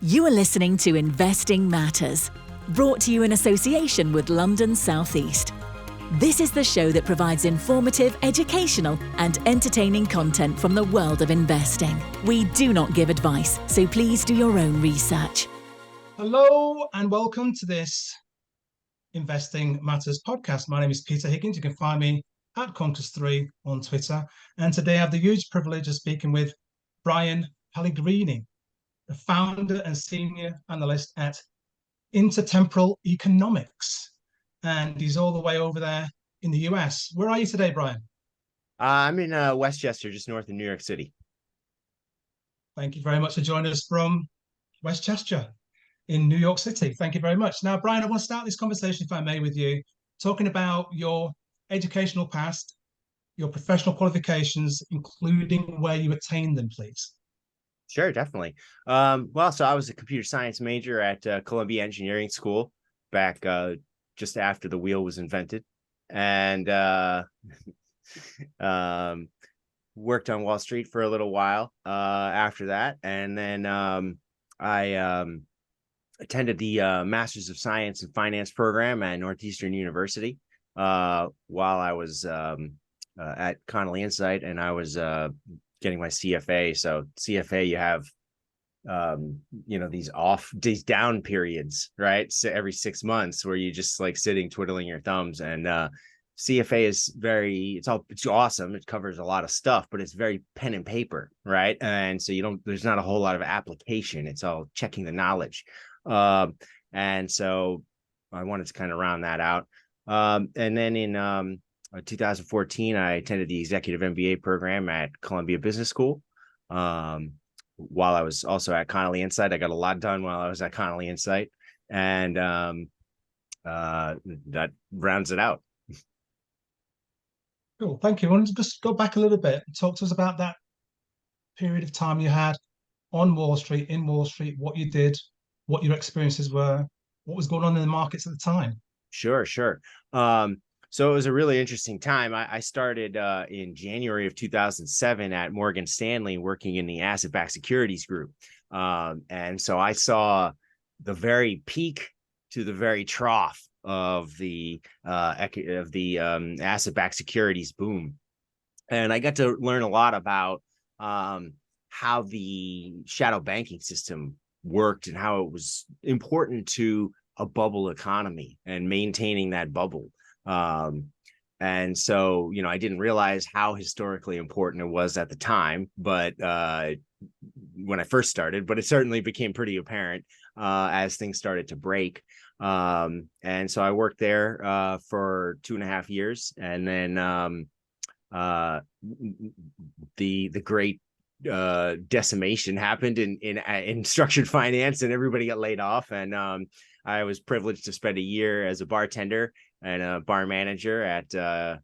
You are listening to Investing Matters, brought to you in association with London South East. This is the show that provides informative, educational, and entertaining content from the world of investing. We do not give advice, so please do your own research. Hello and welcome to this Investing Matters podcast. My name is Peter Higgins. You can find me at Conkers3 on Twitter. And today I have the huge privilege of speaking with Brian Pellegrini, the founder and senior analyst at Intertemporal Economics. And he's all the way over there in the US. Where are you today, Brian? I'm in Westchester, just north of New York City. Thank you very much for joining us from Westchester in New York City. Thank you very much. Now, Brian, I want to start this conversation, if I may, with you, talking about your educational past, your professional qualifications, including where you attained them, please. Sure, definitely. So I was a computer science major at Columbia Engineering School back just after the wheel was invented, and worked on Wall Street for a little while after that. And then I attended the Masters of Science and Finance program at Northeastern University while I was at Connolly Insight, and I was getting my CFA. So CFA, you have these down periods, right? So every 6 months where you just like sitting twiddling your thumbs. And CFA is it's awesome. It covers a lot of stuff, but it's very pen and paper, right? And so there's not a whole lot of application. It's all checking the knowledge. And so I wanted to kind of round that out. And then in 2014, I attended the executive MBA program at Columbia Business School. While I was also at Connolly Insight, I got a lot done while I was at Connolly Insight, and that rounds it out. Cool, thank you. I want to just go back a little bit and talk to us about that period of time you had on Wall Street, in Wall Street, what you did, what your experiences were, what was going on in the markets at the time. Sure. So it was a really interesting time. I started in January of 2007 at Morgan Stanley working in the asset-backed securities group. And so I saw the very peak to the very trough of the asset-backed securities boom. And I got to learn a lot about how the shadow banking system worked and how it was important to a bubble economy and maintaining that bubble. And so, I didn't realize how historically important it was at the time, but when I first started, but it certainly became pretty apparent as things started to break. And so I worked there for 2.5 years, and then the great decimation happened in structured finance, and everybody got laid off. And I was privileged to spend a year as a bartender and a bar manager at a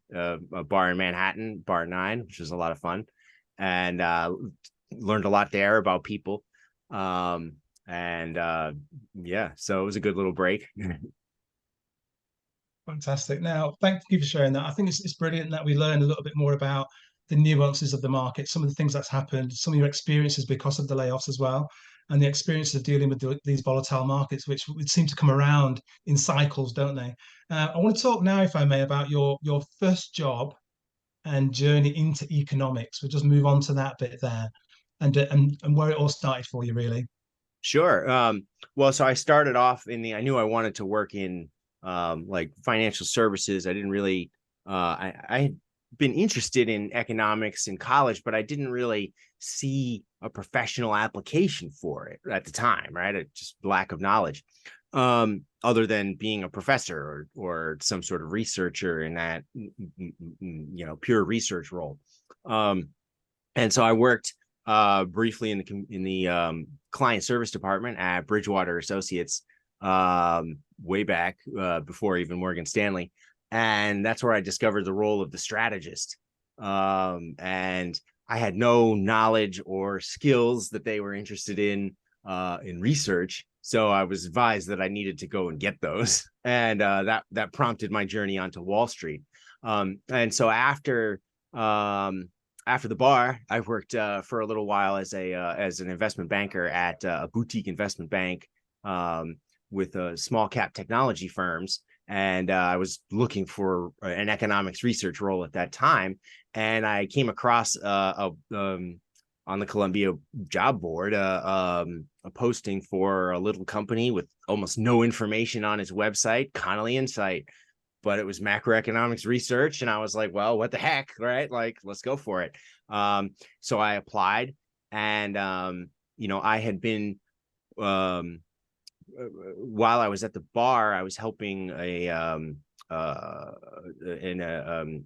bar in Manhattan, Bar 9, which was a lot of fun, and learned a lot there about people. So it was a good little break. Fantastic. Now, thank you for sharing that. I think it's brilliant that we learn a little bit more about the nuances of the market, some of the things that's happened, some of your experiences because of the layoffs as well, and the experiences of dealing with these volatile markets, which would seem to come around in cycles, don't they? I want to talk now, if I may, about your first job and journey into economics. We'll just move on to that bit there, and where it all started for you, really. Sure. So I started off I knew I wanted to work in like financial services. I didn't really, I had been interested in economics in college, but I didn't really see a professional application for it at the time, right? Just lack of knowledge, other than being a professor or some sort of researcher in that, pure research role. And so I worked briefly in the client service department at Bridgewater Associates way back before even Morgan Stanley. And that's where I discovered the role of the strategist. And I had no knowledge or skills that they were interested in research. So I was advised that I needed to go and get those. And that prompted my journey onto Wall Street. And so after after the bar, I worked for a little while as an investment banker at a boutique investment bank with small cap technology firms. And I was looking for an economics research role at that time. And I came across on the Columbia job board a posting for a little company with almost no information on its website, Connolly Insight, but it was macroeconomics research. And I was like, well, what the heck, right? Like, let's go for it. So I applied, and, I had been, while I was at the bar, I was helping an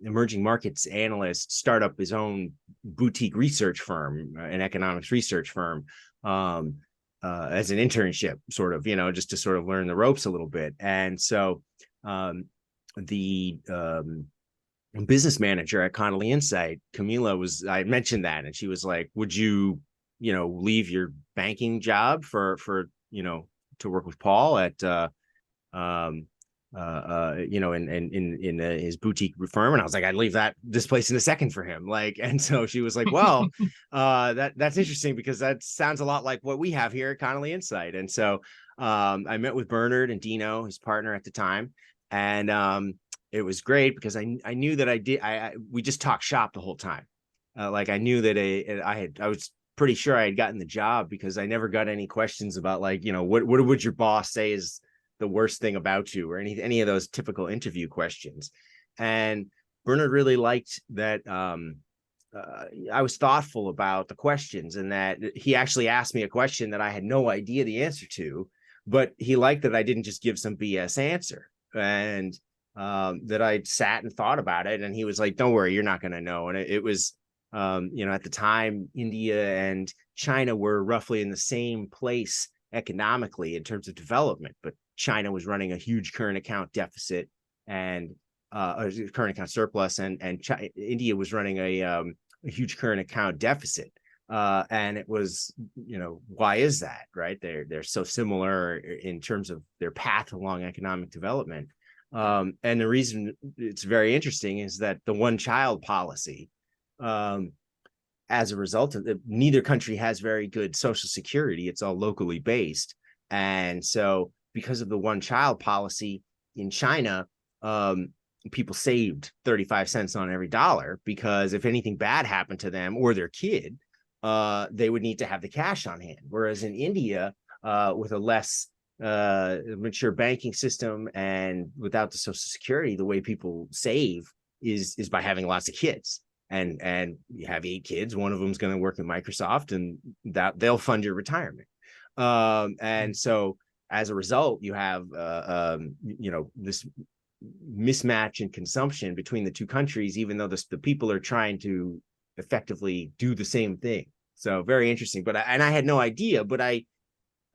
emerging markets analyst start up his own boutique research firm, an economics research firm, as an internship, sort of, just to sort of learn the ropes a little bit. And so the business manager at Connolly Insight, Camila, I mentioned that, and she was like, would you, leave your banking job for to work with Paul at in his boutique firm? And I was like, I'd leave this place in a second for him. Like, and so she was like, well, that's interesting, because that sounds a lot like what we have here at Connolly Insight. And so I met with Bernard and Dino, his partner at the time, and it was great because I knew that we just talked shop the whole time. Like, I knew that I was pretty sure I had gotten the job because I never got any questions about, like, what would your boss say is the worst thing about you, or any of those typical interview questions. And Bernard really liked that I was thoughtful about the questions, and that he actually asked me a question that I had no idea the answer to, but he liked that I didn't just give some BS answer, and that I'd sat and thought about it. And he was like, don't worry, you're not going to know. And it was, at the time, India and China were roughly in the same place economically in terms of development, but China was running a huge current account deficit and current account surplus, and India was running a huge current account deficit. And it was, why is that, right? They're so similar in terms of their path along economic development. And the reason it's very interesting is that the one-child policy, as a result of it, neither country has very good social security. It's all locally based. And so because of the one-child policy in China, people saved 35 cents on every dollar, because if anything bad happened to them or their kid, they would need to have the cash on hand. Whereas in India, with a less mature banking system and without the social security, the way people save is by having lots of kids. And you have 8 kids, one of them is going to work at Microsoft, and that they'll fund your retirement. And so as a result, you have this mismatch in consumption between the two countries, even though the people are trying to effectively do the same thing. So very interesting. But I had no idea, but I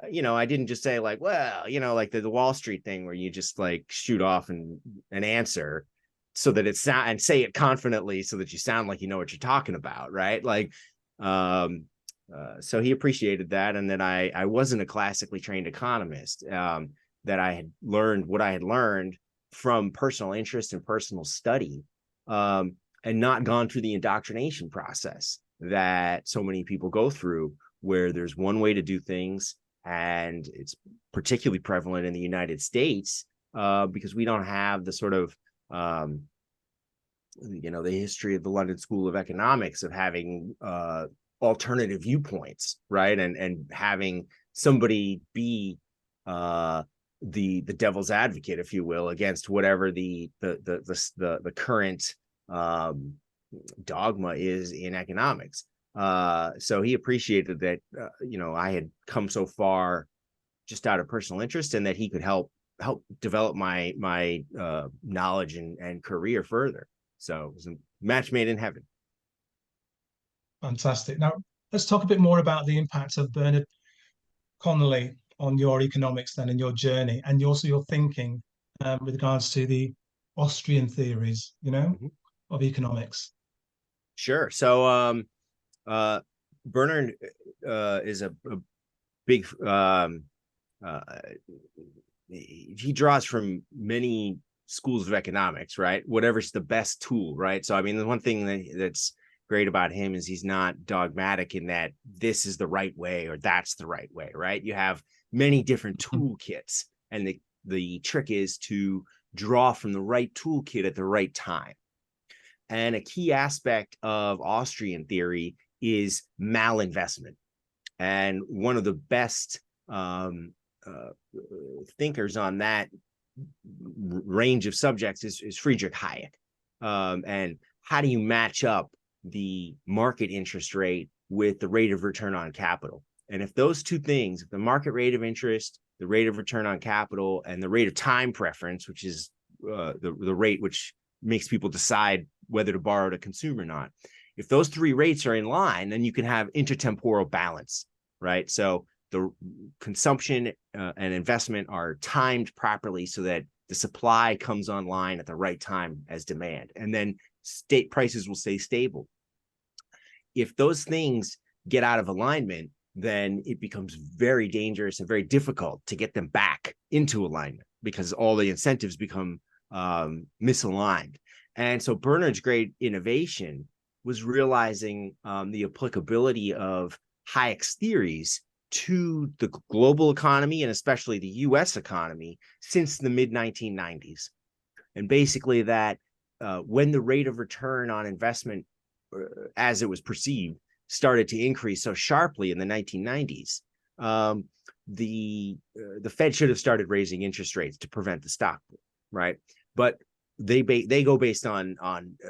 didn't just say, like, well, like the Wall Street thing where you just like shoot off an answer so that and say it confidently so that you sound like you know what you're talking about, right? Like, so he appreciated that, and that I wasn't a classically trained economist, that I had learned what I had learned from personal interest and personal study, and not gone through the indoctrination process that so many people go through, where there's one way to do things, and it's particularly prevalent in the United States, because we don't have the sort of the history of the London School of Economics of having alternative viewpoints, right? And having somebody be the devil's advocate, if you will, against whatever the current dogma is in economics. So he appreciated that I had come so far just out of personal interest, and that he could help develop my knowledge and career further. So it was a match made in heaven. Fantastic. Now, let's talk a bit more about the impact of Bernard Connolly on your economics then, and your journey, and also your thinking with regards to the Austrian theories, of economics. Sure. So Bernard is a big he draws from many schools of economics, right? Whatever's the best tool, right? So I mean, the one thing that's great about him is he's not dogmatic in that this is the right way or that's the right way, right? You have many different toolkits, and the trick is to draw from the right toolkit at the right time. And a key aspect of Austrian theory is malinvestment. And one of the best thinkers on that range of subjects is Friedrich Hayek. And how do you match up the market interest rate with the rate of return on capital? And if those two things, if the market rate of interest, the rate of return on capital, and the rate of time preference, which is the rate which makes people decide whether to borrow to consume or not, if those three rates are in line, then you can have intertemporal balance, right? So the consumption and investment are timed properly so that the supply comes online at the right time as demand, and then state prices will stay stable. If those things get out of alignment, then it becomes very dangerous and very difficult to get them back into alignment because all the incentives become misaligned. And so Bernard's great innovation was realizing the applicability of Hayek's theories to the global economy and especially the US economy since the mid-1990s. And basically that when the rate of return on investment, as it was perceived, started to increase so sharply in the 1990s, the Fed should have started raising interest rates to prevent the stock boom, right? But they go based on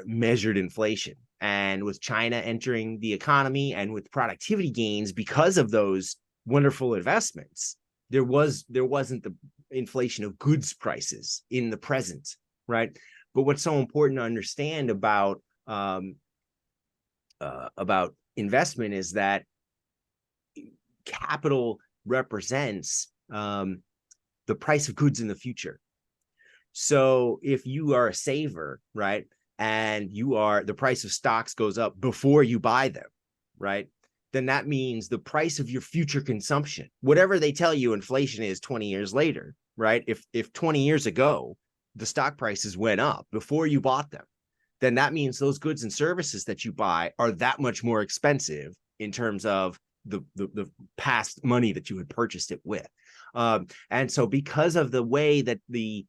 measured inflation. And with China entering the economy and with productivity gains because of those wonderful investments, there wasn't the inflation of goods prices in the present, right? But what's so important to understand about investment is that capital represents the price of goods in the future. So if you are a saver, right, and the price of stocks goes up before you buy them, right, then that means the price of your future consumption, whatever they tell you inflation is 20 years later, right? If 20 years ago, the stock prices went up before you bought them, then that means those goods and services that you buy are that much more expensive in terms of the past money that you had purchased it with. And so because of the way that the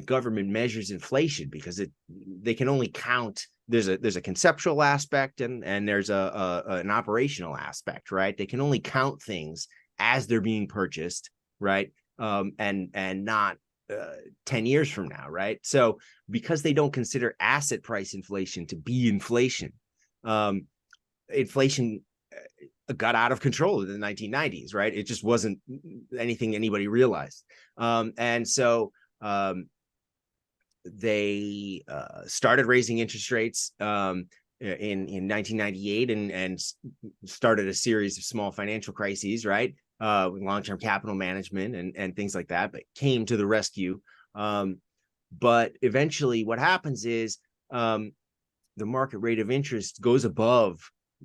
government measures inflation, because they can only count, there's a conceptual aspect and there's an operational aspect, right? They can only count things as they're being purchased, right? And not 10 years from now, right? So because they don't consider asset price inflation to be inflation, inflation got out of control in the 1990s, right? It just wasn't anything anybody realized. And so they started raising interest rates in 1998 and started a series of small financial crises, right? With long-term capital management and things like that, but came to the rescue. But eventually what happens is the market rate of interest goes above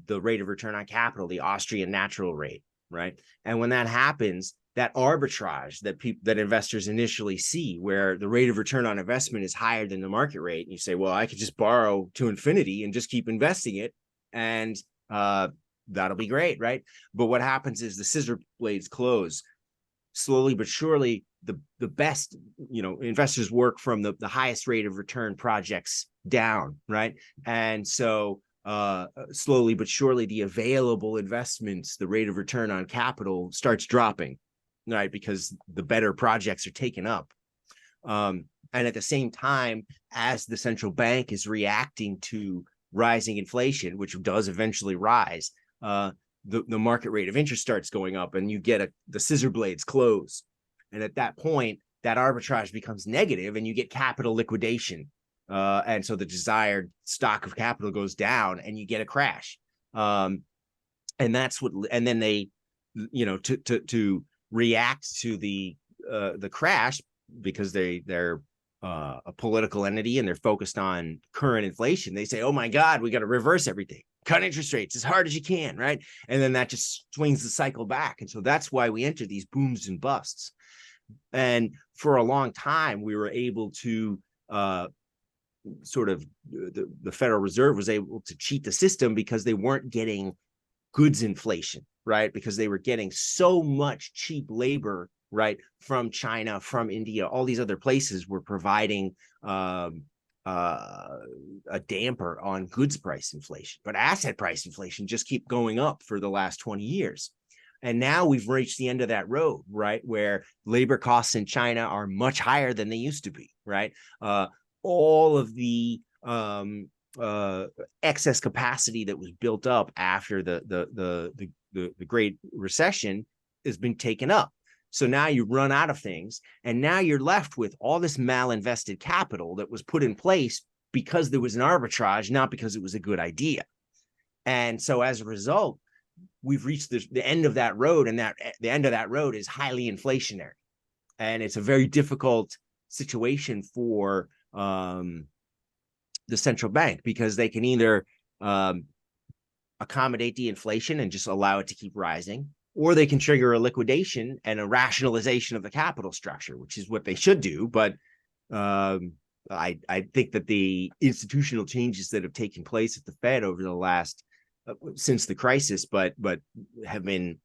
the rate of return on capital, the Austrian natural rate, right? And when that happens, that arbitrage that investors initially see, where the rate of return on investment is higher than the market rate, and you say, well, I could just borrow to infinity and just keep investing it, and that'll be great, right? But what happens is the scissor blades close. Slowly but surely, the best, investors work from the highest rate of return projects down, right? And so slowly but surely, the available investments, the rate of return on capital starts dropping, right? Because the better projects are taken up. And at the same time, as the central bank is reacting to rising inflation, which does eventually rise, the market rate of interest starts going up, and you get the scissor blades close. And at that point, that arbitrage becomes negative, and you get capital liquidation. And so the desired stock of capital goes down, and you get a crash. And that's and then they, to react to the crash, because they're a political entity and they're focused on current inflation, they say, oh my God, we got to reverse everything, cut interest rates as hard as you can, right? And then that just swings the cycle back. And so that's why we enter these booms and busts. And for a long time, we were able to sort of the Federal Reserve was able to cheat the system because they weren't getting goods inflation, right? Because they were getting so much cheap labor, right, from China, from India, all these other places were providing a damper on goods price inflation. But asset price inflation just keep going up for the last 20 years. And now we've reached the end of that road, right, where labor costs in China are much higher than they used to be, right? All of the excess capacity that was built up after the Great Recession has been taken up. So now you run out of things, and now you're left with all this malinvested capital that was put in place because there was an arbitrage, not because it was a good idea. And so as a result, we've reached the end of that road, and the end of that road is highly inflationary. And it's a very difficult situation for the central bank, because they can either accommodate the inflation and just allow it to keep rising, or they can trigger a liquidation and a rationalization of the capital structure, which is what they should do. But I think that the institutional changes that have taken place at the Fed over the last since the crisis, but have been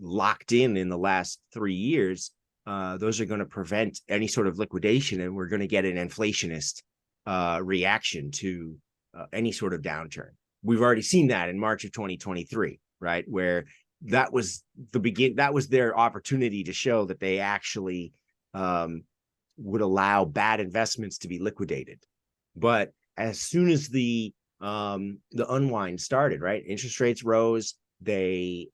locked in the last 3 years, those are going to prevent any sort of liquidation, and we're going to get an inflationist reaction to any sort of downturn. We've already seen that in March of 2023, right, where that was their opportunity to show that they actually would allow bad investments to be liquidated. But as soon as the unwind started, right, interest rates rose, they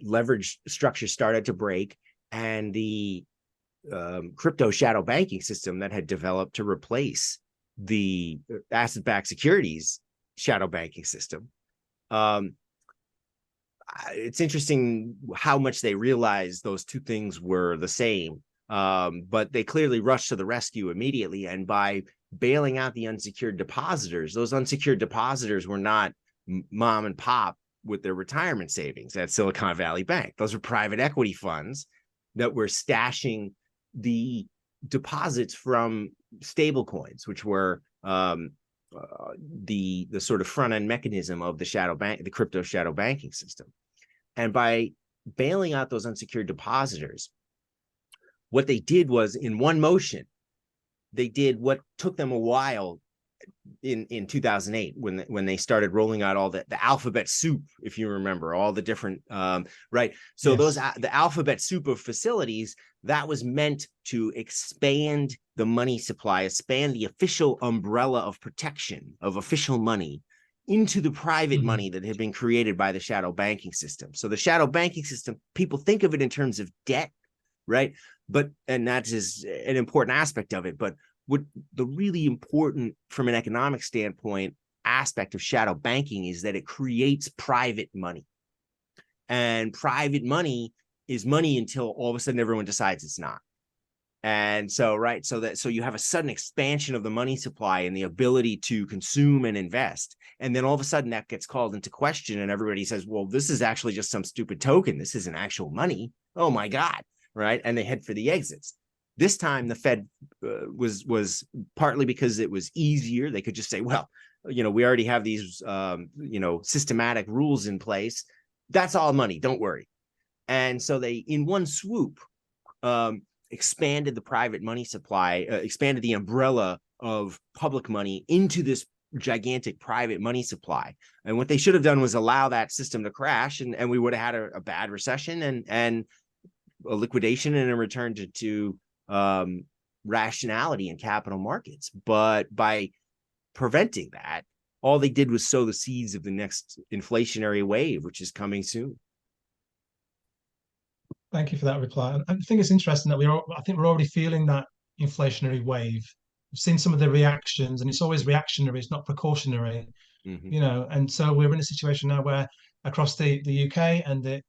leverage structure started to break, and the crypto shadow banking system that had developed to replace the asset-backed securities shadow banking system. It's interesting how much they realized those two things were the same, but they clearly rushed to the rescue immediately. And by bailing out the unsecured depositors, those unsecured depositors were not mom and pop with their retirement savings at Silicon Valley Bank. Those were private equity funds that were stashing the deposits from stable coins, which were the sort of front end mechanism of the crypto shadow banking system. And by bailing out those unsecured depositors, what they did was, in one motion, they did what took them a while in 2008 when they started rolling out all the alphabet soup, if you remember, all the different right. So yes, the alphabet soup of facilities that was meant to expand the money supply, expand the official umbrella of protection of official money into the private money that had been created by the shadow banking system. So the shadow banking system, people think of it in terms of debt, right? And that is an important aspect of it. But what the really important, from an economic standpoint, aspect of shadow banking is that it creates private money. And private money is money until all of a sudden everyone decides it's not. And so, right, so you have a sudden expansion of the money supply and the ability to consume and invest. And then all of a sudden that gets called into question, and everybody says, well, this is actually just some stupid token. This isn't actual money. Oh my God, right? And they head for the exits. This time, the Fed was partly because it was easier. They could just say, well, we already have these, systematic rules in place. That's all money. Don't worry. And so they, in one swoop, expanded the private money supply, expanded the umbrella of public money into this gigantic private money supply. And what they should have done was allow that system to crash, and we would have had a bad recession and a liquidation and a return to rationality in capital markets. But by preventing that, all they did was sow the seeds of the next inflationary wave, which is coming soon. Thank you for that reply. I think it's interesting that I think we're already feeling that inflationary wave. We've seen some of the reactions, and it's always reactionary, it's not precautionary, and so we're in a situation now where across the UK and the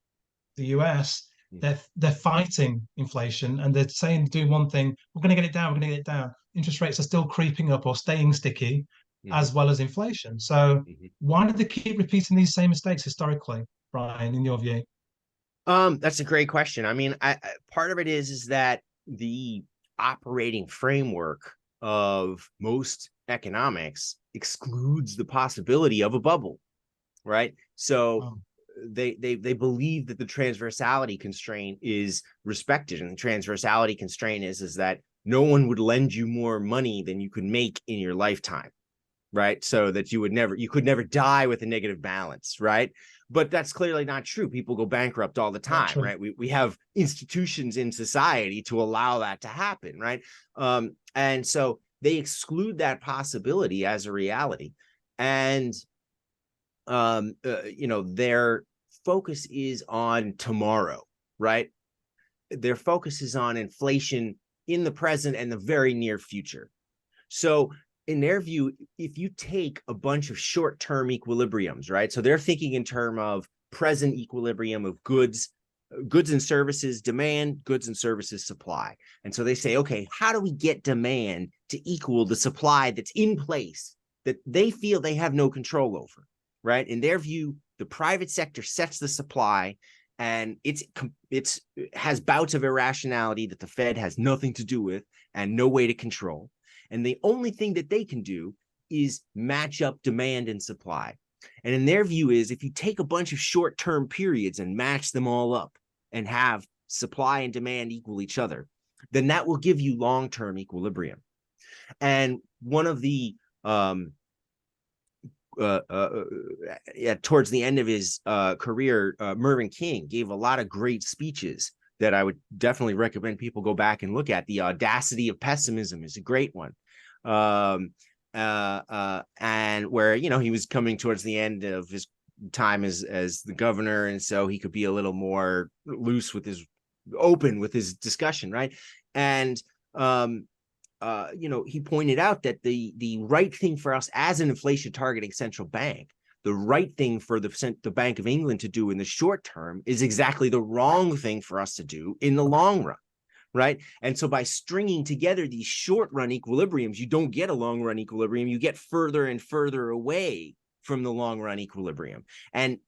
US, they're fighting inflation, and they're saying, doing one thing, we're going to get it down, we're going to get it down. Interest rates are still creeping up or staying sticky, as well as inflation. So why do they keep repeating these same mistakes historically, Brian, in your view? That's a great question. I mean, part of it is that the operating framework of most economics excludes the possibility of a bubble, right? So they believe that the transversality constraint is respected, and the transversality constraint is that no one would lend you more money than you could make in your lifetime, right? So that you could never die with a negative balance, right? But that's clearly not true. People go bankrupt all the time, right? We have institutions in society to allow that to happen, right? And so they exclude that possibility as a reality. And their focus is on tomorrow, right? Their focus is on inflation in the present and the very near future. So in their view, if you take a bunch of short-term equilibriums, right? So they're thinking in terms of present equilibrium of goods and services demand, goods and services supply. And so they say, okay, how do we get demand to equal the supply that's in place that they feel they have no control over, right? In their view, the private sector sets the supply, and it has bouts of irrationality that the Fed has nothing to do with and no way to control. And the only thing that they can do is match up demand and supply. And in their view is, if you take a bunch of short-term periods and match them all up and have supply and demand equal each other, then that will give you long-term equilibrium. And one of the towards the end of his career, Mervyn King gave a lot of great speeches that I would definitely recommend people go back and look at. The Audacity of Pessimism is a great one. And where, he was coming towards the end of his time as the governor, and so he could be a little more loose with open with his discussion, right? And he pointed out that the right thing for us as an inflation targeting central bank, the right thing for the Bank of England to do in the short term is exactly the wrong thing for us to do in the long run, right? And so by stringing together these short run equilibriums, you don't get a long run equilibrium, you get further and further away from the long run equilibrium. And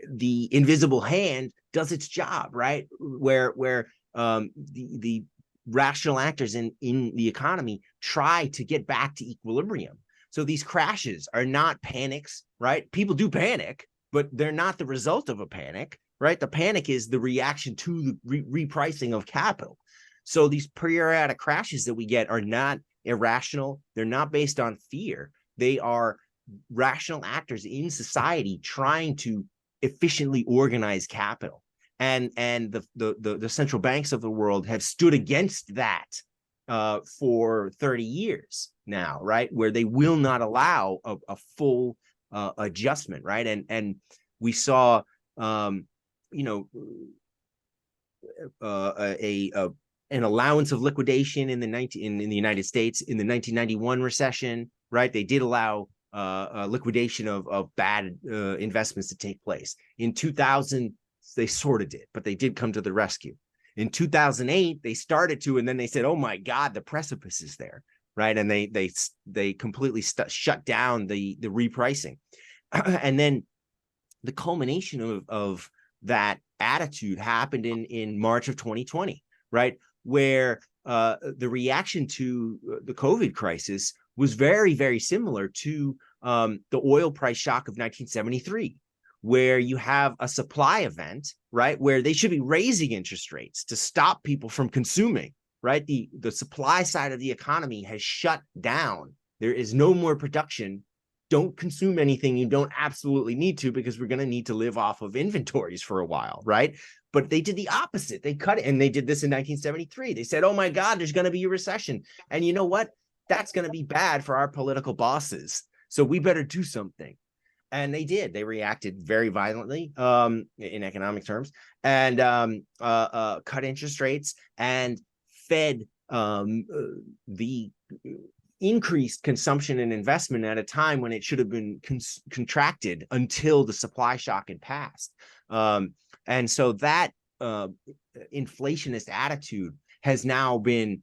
the invisible hand does its job, right? Where the rational actors in the economy try to get back to equilibrium. So these crashes are not panics, right? People do panic, but they're not the result of a panic, right? The panic is the reaction to the repricing of capital. So these periodic crashes that we get are not irrational. They're not based on fear. They are rational actors in society trying to efficiently organize capital. And the central banks of the world have stood against that for 30 years now, right? Where they will not allow a full adjustment, right? And we saw, an allowance of liquidation in the United States in the 1991 recession, right? They did allow liquidation of bad investments to take place. In 2000, they sort of did, but they did come to the rescue. In 2008, they started to, and then they said, "Oh my God, the precipice is there," right? And they completely shut down the repricing, and then the culmination of that attitude happened in March of 2020, right? Where the reaction to the COVID crisis was very, very similar to the oil price shock of 1973. Where you have a supply event, right, where they should be raising interest rates to stop people from consuming, right? The supply side of the economy has shut down. There is no more production. Don't consume anything you don't absolutely need to, because we're going to need to live off of inventories for a while, right? But they did the opposite. They cut it, and they did this in 1973. They said, "Oh my God, there's going to be a recession. And you know what? That's going to be bad for our political bosses. So we better do something." And they did. They reacted very violently in economic terms, and cut interest rates and fed the increased consumption and investment at a time when it should have been contracted until the supply shock had passed. And so that inflationist attitude has now been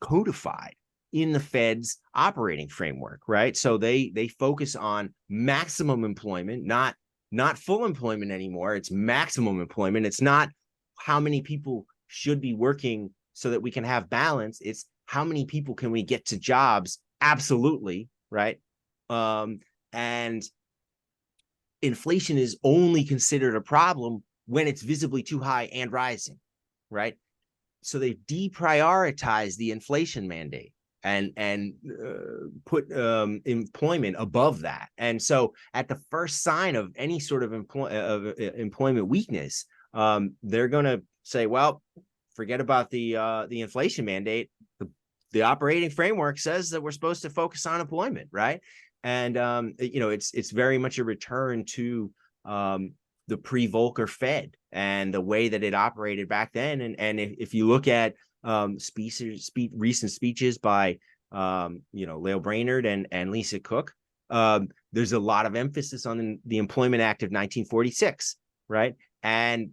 codified in the Fed's operating framework, right? So they focus on maximum employment, not full employment anymore. It's maximum employment. It's not how many people should be working so that we can have balance. It's how many people can we get to jobs? Absolutely, right? And inflation is only considered a problem when it's visibly too high and rising, right? So they deprioritize the inflation mandate and put employment above that. And so at the first sign of any sort of employment weakness, they're going to say, well, forget about the inflation mandate. The operating framework says that we're supposed to focus on employment, right? And it's very much a return to the pre-Volcker Fed and the way that it operated back then. And if you look at recent speeches by Lael Brainerd and Lisa Cook, there's a lot of emphasis on the Employment Act of 1946, right? And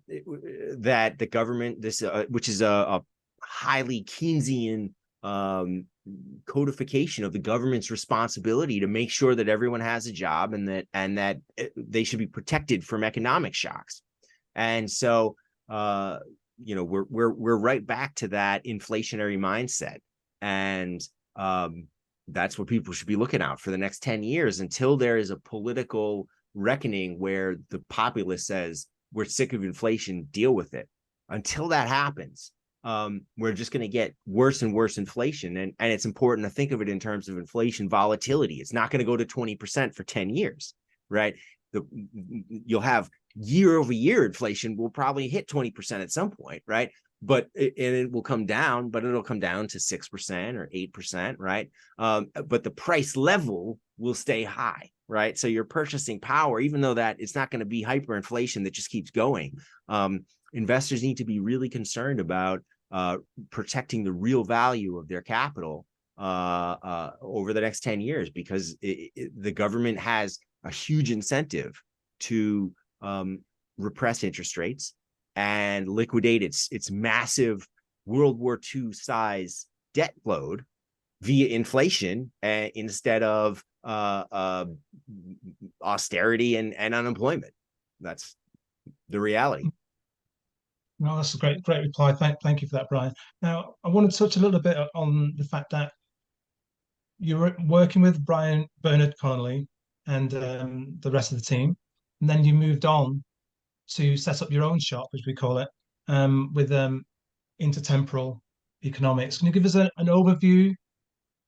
that the government, which is a highly Keynesian codification of the government's responsibility to make sure that everyone has a job and that they should be protected from economic shocks. And so we're right back to that inflationary mindset, and that's what people should be looking out for the next 10 years until there is a political reckoning where the populace says we're sick of inflation, deal with it. Until that happens, we're just going to get worse and worse inflation. And it's important to think of it in terms of inflation volatility. It's not going to go to 20% for 10 years, right? You'll have year over year inflation will probably hit 20% at some point, right? But it will come down, but it'll come down to 6% or 8%, right? But the price level will stay high, right? So your purchasing power, even though that it's not going to be hyperinflation that just keeps going, investors need to be really concerned about protecting the real value of their capital over the next 10 years, because the government has a huge incentive to repress interest rates and liquidate its massive World War II size debt load via inflation instead of austerity and unemployment. That's the reality. No, that's a great reply. Thank you for that, Brian. Now, I want to touch a little bit on the fact that you're working with Bernard Connolly and the rest of the team, and then you moved on to set up your own shop, as we call it, with Intertemporal Economics. Can you give us an overview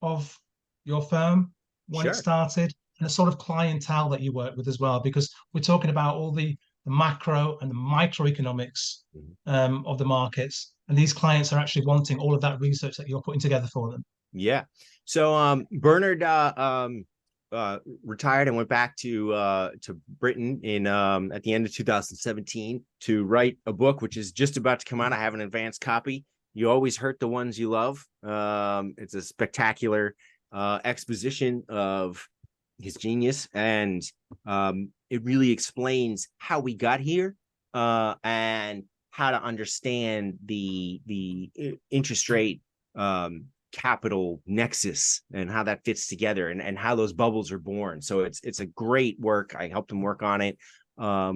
of your firm, when Sure. it started, and the sort of clientele that you work with as well? Because we're talking about all the macro and the microeconomics of the markets, and these clients are actually wanting all of that research that you're putting together for them. Yeah. So Bernard retired and went back to Britain in at the end of 2017 to write a book, which is just about to come out. I have an advanced copy. You Always Hurt the Ones You Love. It's a spectacular exposition of his genius, and it really explains how we got here and how to understand the interest rate capital nexus and how that fits together, and how those bubbles are born. So it's a great work. I helped him work on it. I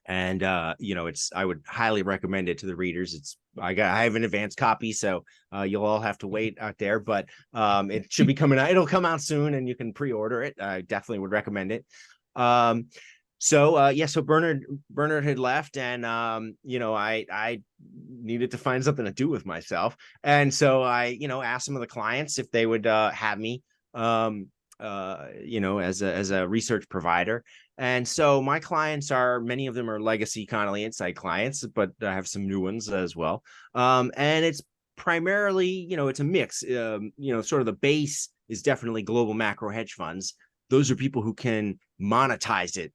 would highly recommend it to the readers. I have an advanced copy, so you'll all have to wait out there, but it should be coming out. It'll come out soon and you can pre-order it. I definitely would recommend it. So Bernard had left, and I needed to find something to do with myself. And so I, asked some of the clients if they would have me as a research provider. And so my clients many of them are legacy Connolly Insight clients, but I have some new ones as well. And it's primarily, it's a mix. Sort of the base is definitely global macro hedge funds. Those are people who can monetize it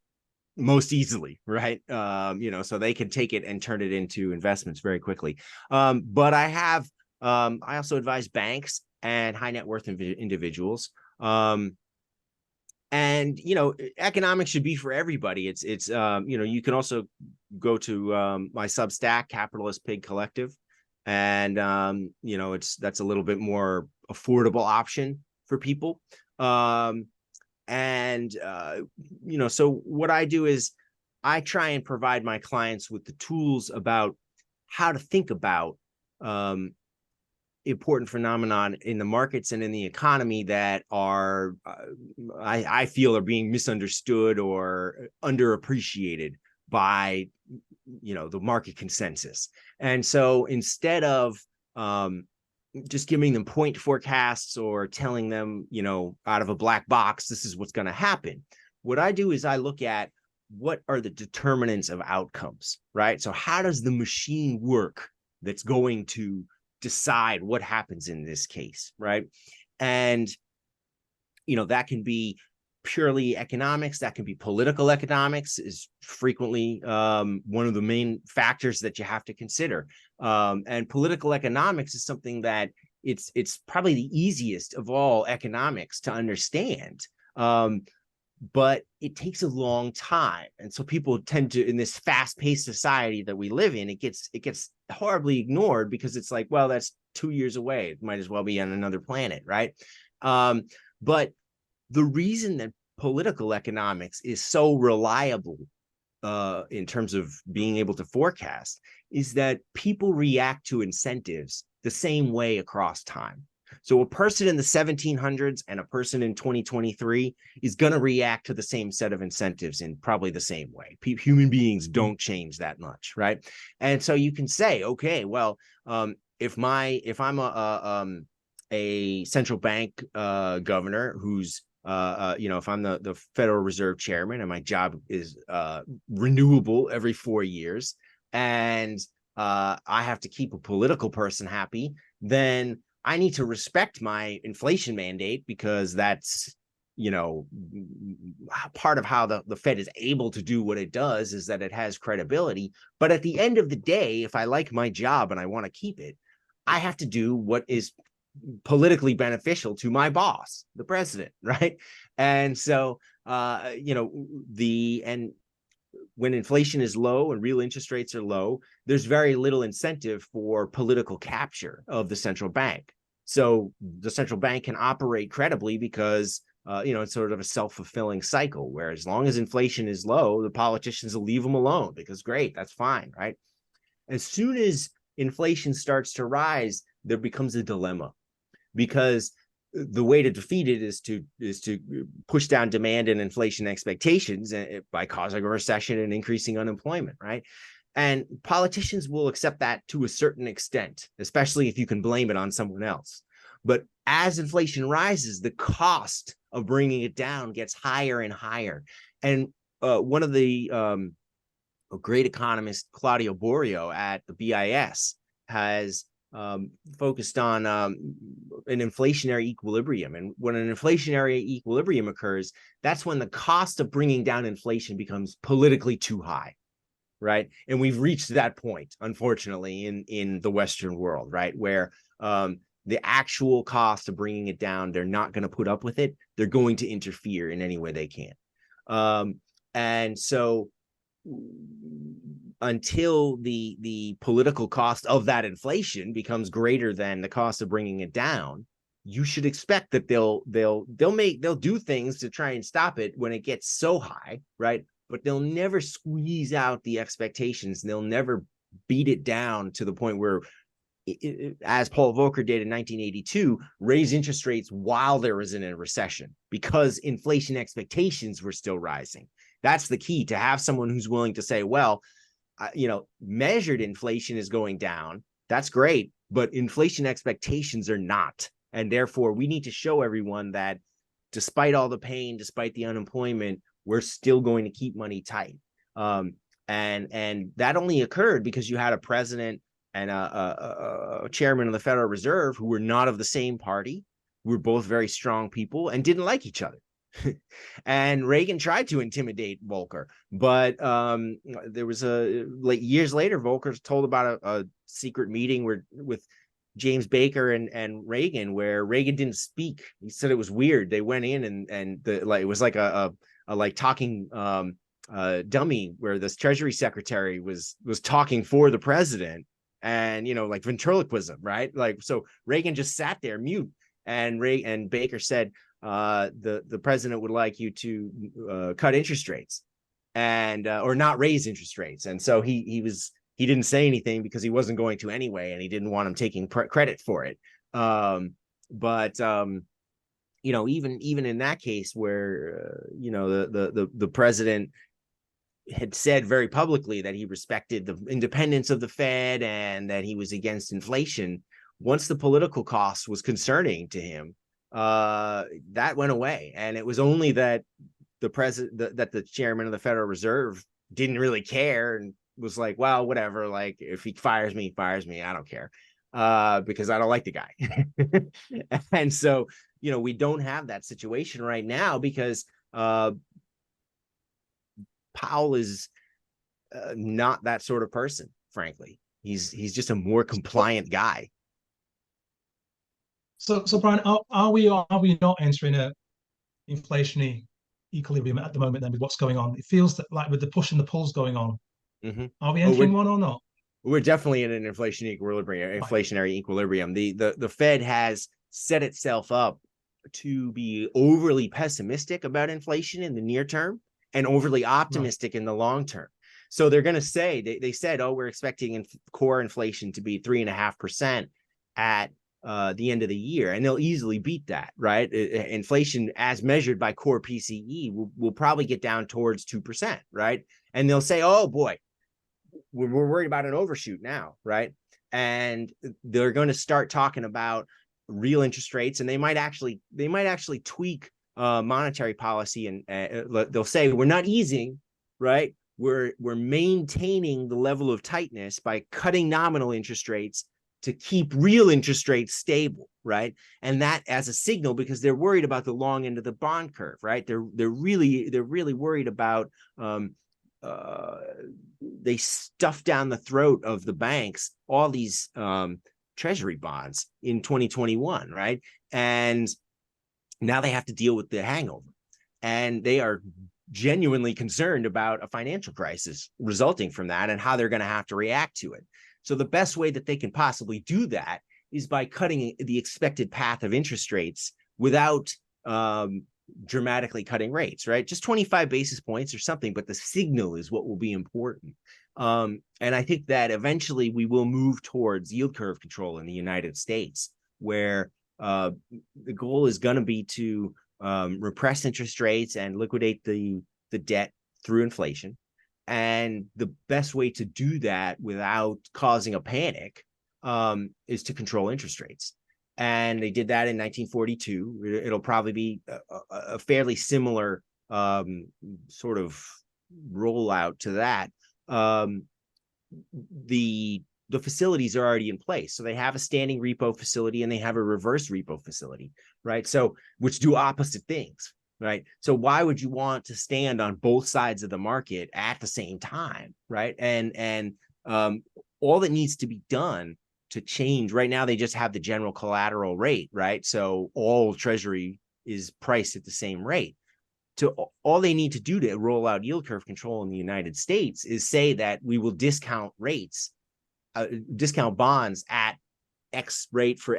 most easily, right? So they can take it and turn it into investments very quickly. But I also advise banks and high net worth individuals. And economics should be for everybody. It's you can also go to my Substack, Capitalist Pig Collective, and that's a little bit more affordable option for people. So what I do is I try and provide my clients with the tools about how to think about important phenomenon in the markets and in the economy that are, I feel, are being misunderstood or underappreciated by, the market consensus. And so instead of just giving them point forecasts or telling them, out of a black box, this is what's going to happen, what I do is I look at what are the determinants of outcomes, right? So how does the machine work that's going to decide what happens in this case, right? And, that can be purely economics, that can be political economics, is frequently one of the main factors that you have to consider. And political economics is something that it's probably the easiest of all economics to understand. But it takes a long time. And so people tend to, in this fast-paced society that we live in, it gets horribly ignored because it's like, well, that's 2 years away. It might as well be on another planet, right? But the reason that political economics is so reliable in terms of being able to forecast is that people react to incentives the same way across time. So a person in the 1700s and a person in 2023 is going to react to the same set of incentives in probably the same way. Human beings don't change that much, right? And so you can say, okay, well, if I'm a central bank governor who's if I'm the Federal Reserve chairman and my job is renewable every 4 years, and I have to keep a political person happy, then I need to respect my inflation mandate, because that's, part of how the Fed is able to do what it does is that it has credibility. But at the end of the day, if I like my job and I want to keep it, I have to do what is politically beneficial to my boss, the president, right? And so, when inflation is low and real interest rates are low, there's very little incentive for political capture of the central bank. So the central bank can operate credibly because, it's sort of a self-fulfilling cycle, where as long as inflation is low, the politicians will leave them alone because great, that's fine, right? As soon as inflation starts to rise, there becomes a dilemma, because the way to defeat it is to push down demand and inflation expectations by causing a recession and increasing unemployment, right? And politicians will accept that to a certain extent, especially if you can blame it on someone else. But as inflation rises, the cost of bringing it down gets higher and higher. And one of the a great economist, Claudio Borio at the BIS, has focused on an inflationary equilibrium. And when an inflationary equilibrium occurs, that's when the cost of bringing down inflation becomes politically too high, right? And we've reached that point, unfortunately, in the Western world, right? Where the actual cost of bringing it down, they're not going to put up with it. They're going to interfere in any way they can. And so until the political cost of that inflation becomes greater than the cost of bringing it down, you should expect that they'll do things to try and stop it when it gets so high, right? But they'll never squeeze out the expectations. They'll never beat it down to the point where, as Paul Volcker did in 1982, raise interest rates while there was in a recession, because inflation expectations were still rising. That's the key, to have someone who's willing to say, well, measured inflation is going down. That's great, but inflation expectations are not. And therefore, we need to show everyone that despite all the pain, despite the unemployment, we're still going to keep money tight. And that only occurred because you had a president and a chairman of the Federal Reserve who were not of the same party, who were both very strong people and didn't like each other. And Reagan tried to intimidate Volcker, but there was years later, Volcker told about a secret meeting with James Baker and Reagan, where Reagan didn't speak. He said it was weird. They went in and it was like a talking dummy, where this Treasury Secretary was talking for the president, and like ventriloquism, right? Like, so Reagan just sat there mute, and Baker said, the president would like you to cut interest rates and or not raise interest rates. And so he was he didn't say anything because he wasn't going to anyway, and he didn't want him taking credit for it. But even in that case where the president had said very publicly that he respected the independence of the Fed and that he was against inflation, once the political cost was concerning to him, that went away. And it was only that the chairman of the Federal Reserve didn't really care and was like, well, whatever, like if he fires me, I don't care, because I don't like the guy. And so, we don't have that situation right now because Powell is not that sort of person, frankly. He's just a more compliant guy. So Brian, are we not entering a inflationary equilibrium at the moment then with what's going on? It feels that like with the push and the pulls going on, are we entering one or not? We're definitely in an inflationary equilibrium. The Fed has set itself up to be overly pessimistic about inflation in the near term and overly optimistic in the long term. So they're going to say, they said, we're expecting core inflation to be 3.5% at the end of the year, and they'll easily beat that, right? Inflation as measured by core PCE will probably get down towards 2%, right? And they'll say, oh boy, we're worried about an overshoot now, right? And they're going to start talking about real interest rates, and they might actually tweak monetary policy, and they'll say we're not easing, right? We're maintaining the level of tightness by cutting nominal interest rates to keep real interest rates stable, right? And that as a signal, because they're worried about the long end of the bond curve, right? They're really worried about they stuffed down the throat of the banks all these treasury bonds in 2021, right? And now they have to deal with the hangover, and they are genuinely concerned about a financial crisis resulting from that and how they're going to have to react to it. So the best way that they can possibly do that is by cutting the expected path of interest rates without dramatically cutting rates, right? Just 25 basis points or something, but the signal is what will be important. And I think that eventually we will move towards yield curve control in the United States, where the goal is going to be to repress interest rates and liquidate the debt through inflation. And the best way to do that without causing a panic is to control interest rates. And they did that in 1942. It'll probably be a fairly similar sort of rollout to that. The facilities are already in place. So they have a standing repo facility and they have a reverse repo facility, right? So which do opposite things, right? So why would you want to stand on both sides of the market at the same time, right? And all that needs to be done to change right now, they just have the general collateral rate, right? So all treasury is priced at the same rate. All they need to do to roll out yield curve control in the United States is say that we will discount rates, discount bonds at X rate for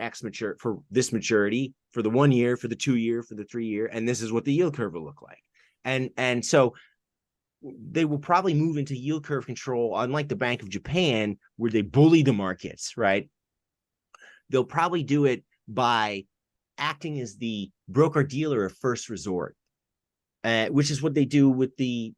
this maturity, for the 1 year, for the 2 year, for the 3 year, and this is what the yield curve will look like. And so they will probably move into yield curve control, unlike the Bank of Japan, where they bully the markets, right? They'll probably do it by acting as the broker-dealer of first resort, which is what they do with the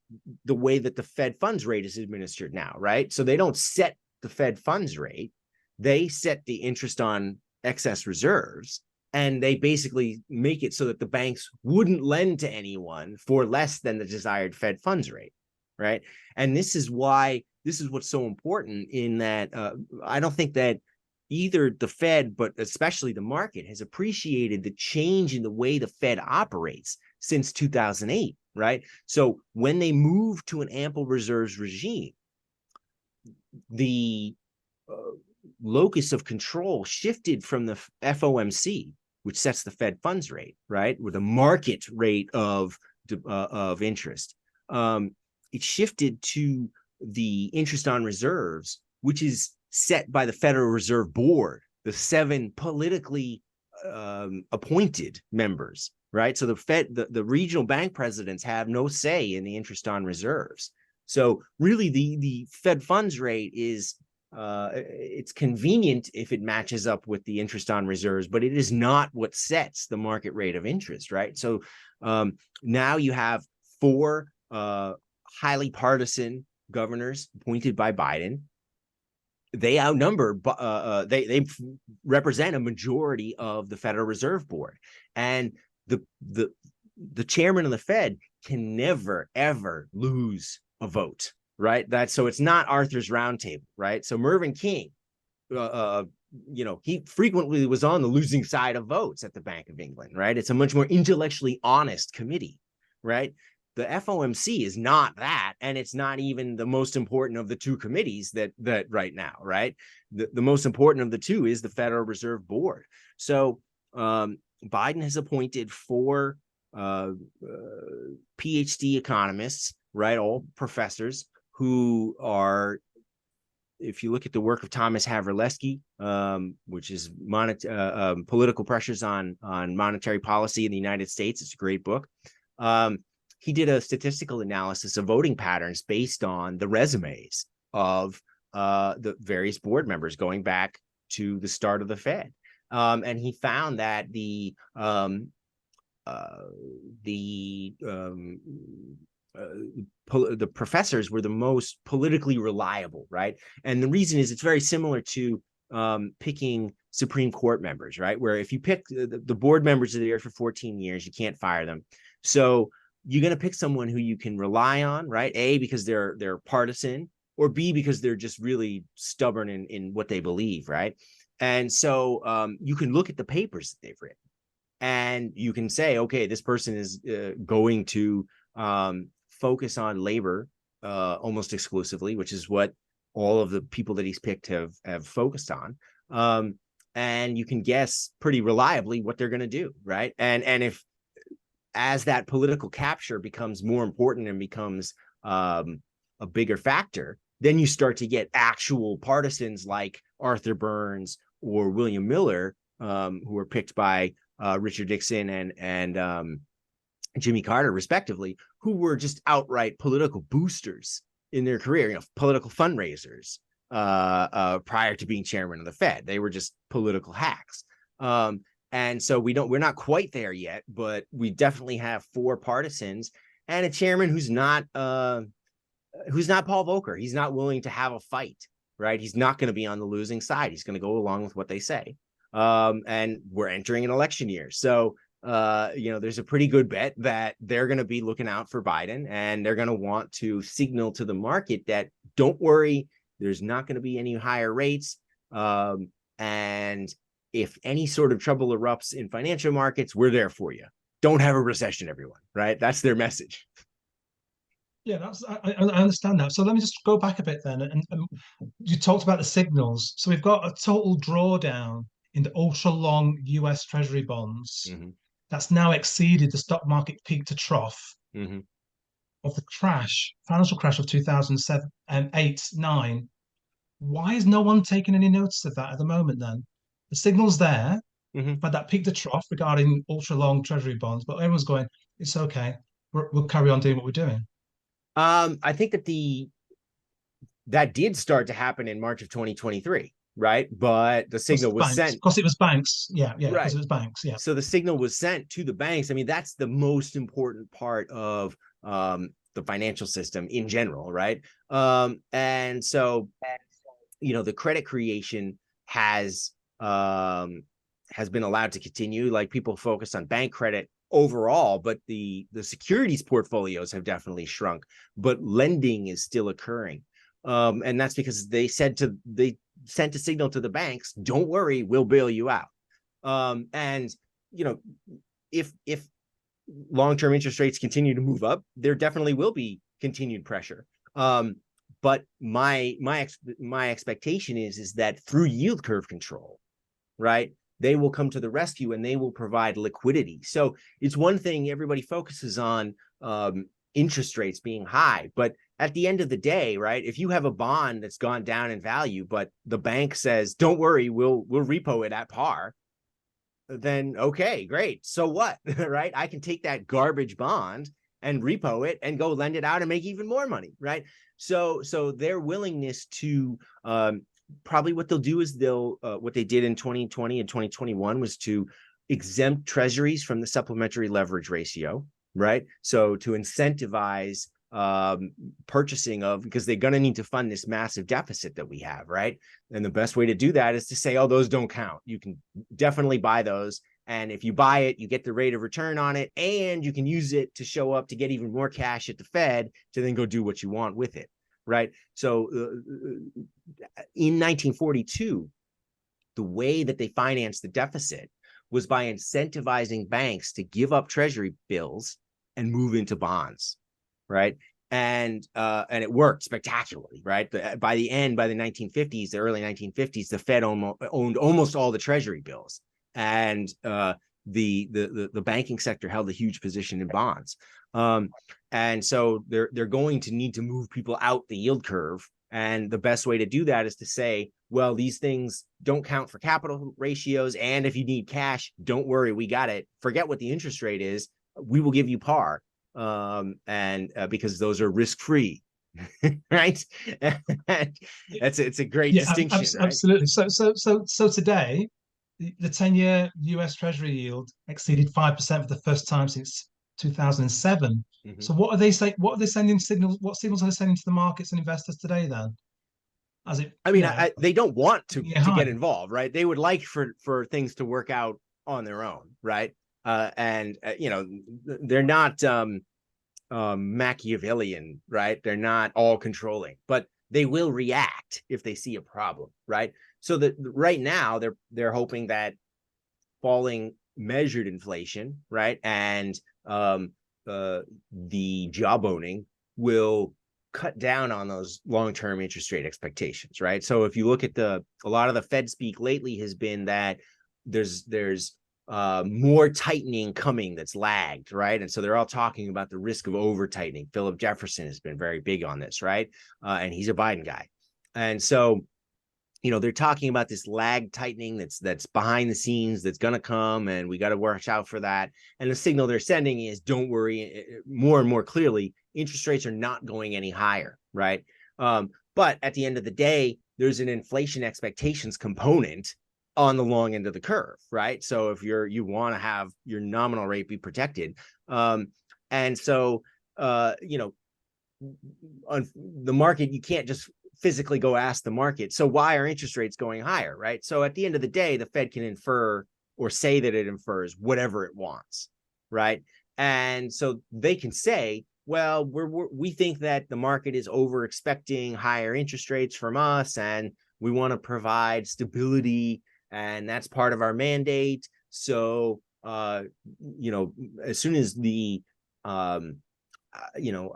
way that the Fed funds rate is administered now, right? So they don't set the Fed funds rate. They set the interest on excess reserves, and they basically make it so that the banks wouldn't lend to anyone for less than the desired Fed funds rate, right? And this is what's so important, in that I don't think that either the Fed, but especially the market, has appreciated the change in the way the Fed operates since 2008, right? So when they moved to an ample reserves regime, the locus of control shifted from the FOMC, which sets the Fed funds rate, right, with a market rate of interest. It shifted to the interest on reserves, which is set by the Federal Reserve Board, the 7 politically appointed members, right? So the regional bank presidents have no say in the interest on reserves. So really the Fed funds rate is it's convenient if it matches up with the interest on reserves, but it is not what sets the market rate of interest, right? So now you have four highly partisan governors appointed by Biden. They outnumber, they represent a majority of the Federal Reserve Board, and the chairman of the Fed can never ever lose a vote, right? So it's not Arthur's Round Table, right? So Mervyn King, he frequently was on the losing side of votes at the Bank of England, right? It's a much more intellectually honest committee, right? The FOMC is not that, and it's not even the most important of the two committees that right now, right? The most important of the two is the Federal Reserve Board. So Biden has appointed four PhD economists, right? All professors who are, if you look at the work of Thomas Haverleski, which is political pressures on monetary policy in the United States. It's a great book. He did a statistical analysis of voting patterns based on the resumes of the various board members going back to the start of the Fed. And he found that the professors were the most politically reliable, right? And the reason is it's very similar to picking Supreme Court members, right? Where if you pick the board members are there for 14 years, you can't fire them. So you're going to pick someone who you can rely on, right? A, because they're partisan, or B, because they're just really stubborn in what they believe, right? And so you can look at the papers that they've written, and you can say, okay, this person is going to focus on labor almost exclusively, which is what all of the people that he's picked have focused on. And you can guess pretty reliably what they're going to do, right? And if as that political capture becomes more important and becomes a bigger factor, then you start to get actual partisans like Arthur Burns or William Miller, who were picked by Richard Nixon and Jimmy Carter, respectively, who were just outright political boosters in their career, political fundraisers prior to being chairman of the Fed. They were just political hacks. And so we're not quite there yet, but we definitely have four partisans and a chairman who's not Paul Volcker. He's not willing to have a fight, right? He's not going to be on the losing side. He's going to go along with what they say. And we're entering an election year. So, there's a pretty good bet that they're going to be looking out for Biden, and they're going to want to signal to the market that don't worry, there's not going to be any higher rates. And if any sort of trouble erupts in financial markets, we're there for you. Don't have a recession, everyone, right? That's their message. Yeah, I understand that. So let me just go back a bit then. And you talked about the signals. So we've got a total drawdown in the ultra long US Treasury bonds. Mm-hmm. That's now exceeded the stock market peak to trough of the financial crash of 2007 and 8-9. Why is no one taking any notice of that at the moment then? The signal's there, but that peak to trough regarding ultra long Treasury bonds, but everyone's going, it's okay. We'll carry on doing what we're doing. I think that did start to happen in March of 2023, right? But the signal was sent because it was banks. Yeah, right. Because it was banks. Yeah. So the signal was sent to the banks. I mean, that's the most important part of the financial system in general, right? And so, the credit creation has been allowed to continue. Like, people focus on bank credit overall, but the securities portfolios have definitely shrunk, but lending is still occurring. And that's because they sent a signal to the banks, don't worry, we'll bail you out. And if long-term interest rates continue to move up, there definitely will be continued pressure. But my expectation is that through yield curve control, right, they will come to the rescue and they will provide liquidity. So it's one thing everybody focuses on interest rates being high, but at the end of the day, right, if you have a bond that's gone down in value, but the bank says, don't worry, we'll repo it at par, then okay, great. So what, right? I can take that garbage bond and repo it and go lend it out and make even more money, right? So their willingness to probably what they'll do is what they did in 2020 and 2021 was to exempt treasuries from the supplementary leverage ratio, right? So to incentivize purchasing of, because they're going to need to fund this massive deficit that we have, right? And the best way to do that is to say, oh, those don't count. You can definitely buy those. And if you buy it, you get the rate of return on it, and you can use it to show up to get even more cash at the Fed to then go do what you want with it, right? So in 1942, the way that they financed the deficit was by incentivizing banks to give up treasury bills and move into bonds, right? And it worked spectacularly, right? By the 1950s, the early 1950s, the Fed owned almost all the treasury bills, and the banking sector held a huge position in bonds. And so they're going to need to move people out the yield curve. And the best way to do that is to say, well, these things don't count for capital ratios. And if you need cash, don't worry, we got it. Forget what the interest rate is. We will give you par. Because those are risk-free, right? And it's a great distinction. Absolutely. Right? So today, the 10-year US Treasury yield exceeded 5% for the first time since 2007. Mm-hmm. So what are they saying? What are they sending signals? What signals are they sending to the markets and investors today? Then, they don't want to get involved, right? They would like for things to work out on their own, right? They're not Machiavellian, right? They're not all controlling, but they will react if they see a problem, right? So that right now they're hoping that falling measured inflation, right, and the job owning will cut down on those long-term interest rate expectations, right? So if you look at a lot of the Fed speak lately has been that there's more tightening coming that's lagged, right? And so they're all talking about the risk of over tightening. Philip Jefferson has been very big on this, right? And he's a Biden guy. And so, they're talking about this lag tightening that's behind the scenes that's going to come, and we got to watch out for that. And the signal they're sending is, don't worry, more and more clearly, interest rates are not going any higher, right? But at the end of the day, there's an inflation expectations component on the long end of the curve, right? So if you want to have your nominal rate be protected, and so on the market, you can't just physically go ask the market, so why are interest rates going higher, right? So at the end of the day, the Fed can infer or say that it infers whatever it wants, right? And so they can say, well, we think that the market is over expecting higher interest rates from us, and we want to provide stability, and that's part of our mandate. So, as soon as the, I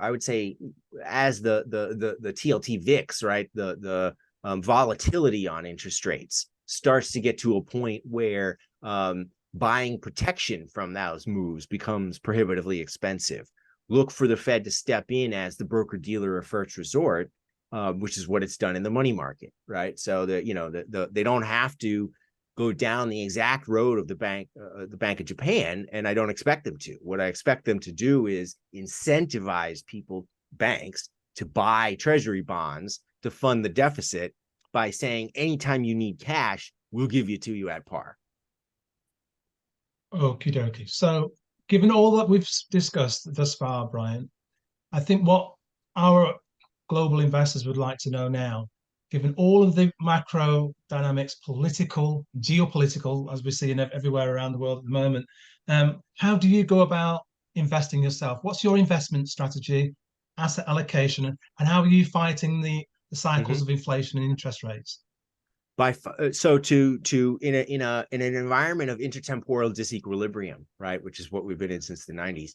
would say, as the TLT VIX, right, the volatility on interest rates starts to get to a point where buying protection from those moves becomes prohibitively expensive, look for the Fed to step in as the broker-dealer of first resort, which is what it's done in the money market, right? So that they don't have to go down the exact road of the Bank of Japan, and I don't expect them to. What I expect them to do is incentivize banks to buy treasury bonds to fund the deficit by saying, anytime you need cash, we'll give it to you at par. Okie dokie. So given all that we've discussed thus far, Brian, I think what our global investors would like to know now, given all of the macro dynamics, political, geopolitical, as we see everywhere around the world at the moment, how do you go about investing yourself? What's your investment strategy, asset allocation, and how are you fighting the cycles of inflation and interest rates? In an environment of intertemporal disequilibrium, right, which is what we've been in since the 90s,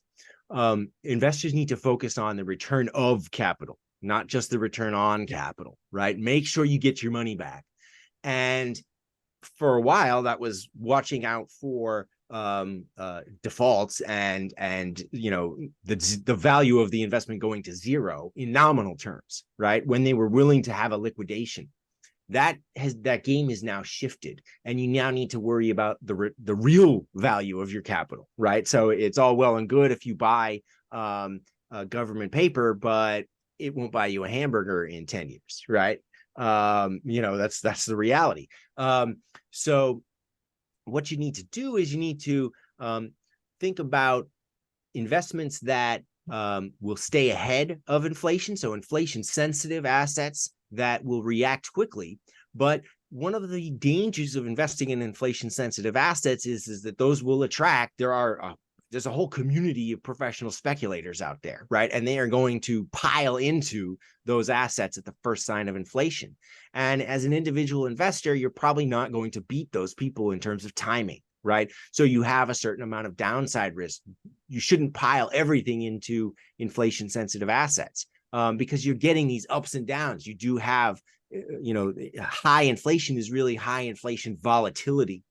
investors need to focus on the return of capital, not just the return on capital, right? Make sure you get your money back. And for a while, that was watching out for defaults and the value of the investment going to zero in nominal terms, right? When they were willing to have a liquidation. That game is now shifted, and you now need to worry about the real value of your capital, right? So it's all well and good if you buy government paper, but it won't buy you a hamburger in 10 years, right? That's the reality. So what you need to do is you need to think about investments that will stay ahead of inflation. So inflation sensitive assets that will react quickly. But one of the dangers of investing in inflation sensitive assets is that those will attract, there's a whole community of professional speculators out there, right? And they are going to pile into those assets at the first sign of inflation. And as an individual investor, you're probably not going to beat those people in terms of timing, right? So you have a certain amount of downside risk. You shouldn't pile everything into inflation sensitive assets because you're getting these ups and downs. You do have, high inflation is really high inflation volatility.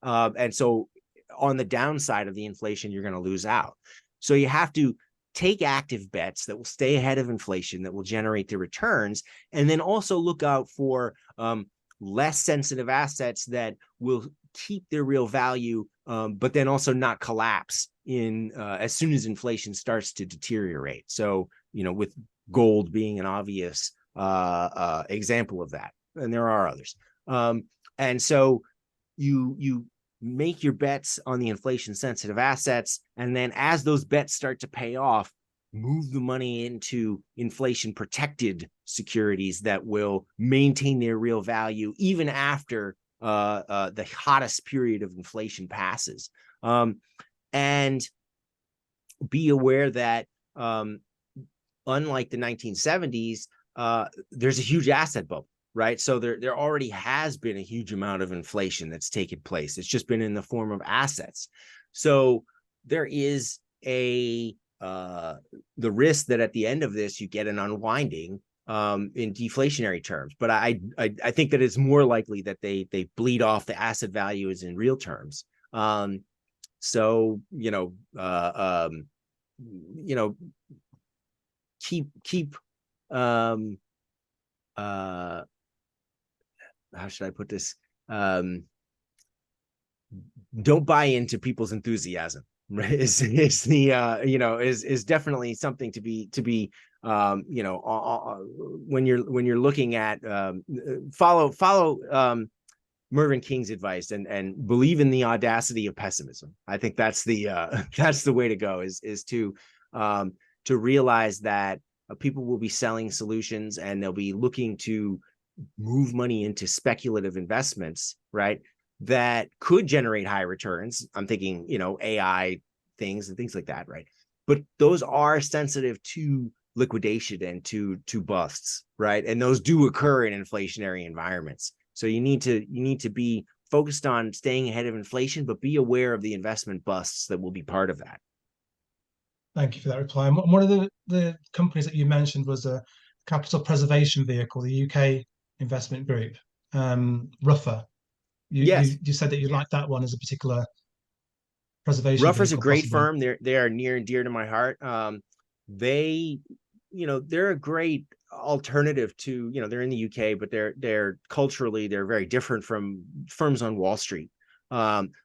And so on the downside of the inflation, you're going to lose out. So you have to take active bets that will stay ahead of inflation, that will generate the returns, and then also look out for less sensitive assets that will keep their real value, but then also not collapse in as soon as inflation starts to deteriorate. So, with gold being an obvious example of that, and there are others. And so you make your bets on the inflation sensitive assets, and then as those bets start to pay off, move the money into inflation protected securities that will maintain their real value even after the hottest period of inflation passes. And be aware that unlike the 1970s, there's a huge asset bubble. Right. So there already has been a huge amount of inflation that's taken place. It's just been in the form of assets. So there is the risk that at the end of this, you get an unwinding in deflationary terms. But I think that it's more likely that they bleed off the asset values in real terms. Keep how should I put this? Don't buy into people's enthusiasm. Right? Is definitely something to be when you're looking at follow Mervyn King's advice and believe in the audacity of pessimism. I think that's the way to go. Is to realize that people will be selling solutions and they'll be looking to move money into speculative investments, right? That could generate high returns. I'm thinking, AI things and things like that, right? But those are sensitive to liquidation and to busts, right? And those do occur in inflationary environments. So you need to be focused on staying ahead of inflation, but be aware of the investment busts that will be part of that. Thank you for that reply. And one of the companies that you mentioned was a capital preservation vehicle, the UK investment group, Ruffer. Yes. You said that you like that one as a particular preservation Ruffer's vehicle, a great possibly. firm. They are near and dear to my heart. They're a great alternative to, they're in the UK, but they're culturally, they're very different from firms on Wall Street,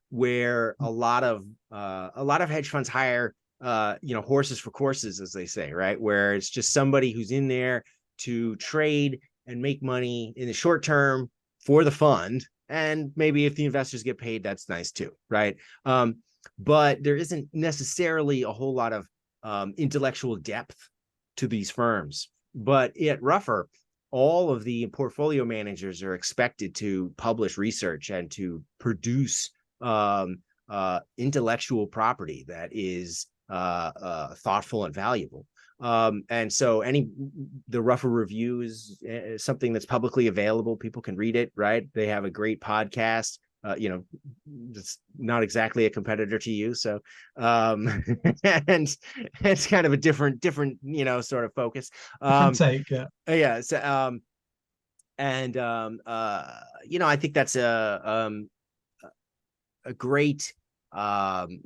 where a lot of hedge funds hire horses for courses, as they say, right? Where it's just somebody who's in there to trade and make money in the short term for the fund. And maybe if the investors get paid, that's nice too, right? But there isn't necessarily a whole lot of intellectual depth to these firms. But at Ruffer, all of the portfolio managers are expected to publish research and to produce intellectual property that is thoughtful and valuable. And so the Ruffer Review is something that's publicly available. People can read it, right? They have a great podcast. It's not exactly a competitor to you. So, and it's kind of a different, sort of focus. Take, yeah. Yeah. So, I think that's a great, and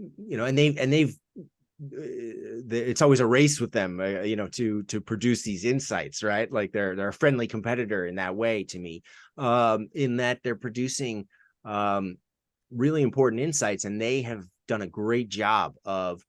they've, it's always a race with them, to produce these insights, right? Like they're a friendly competitor in that way to me, in that they're producing really important insights, and they have done a great job of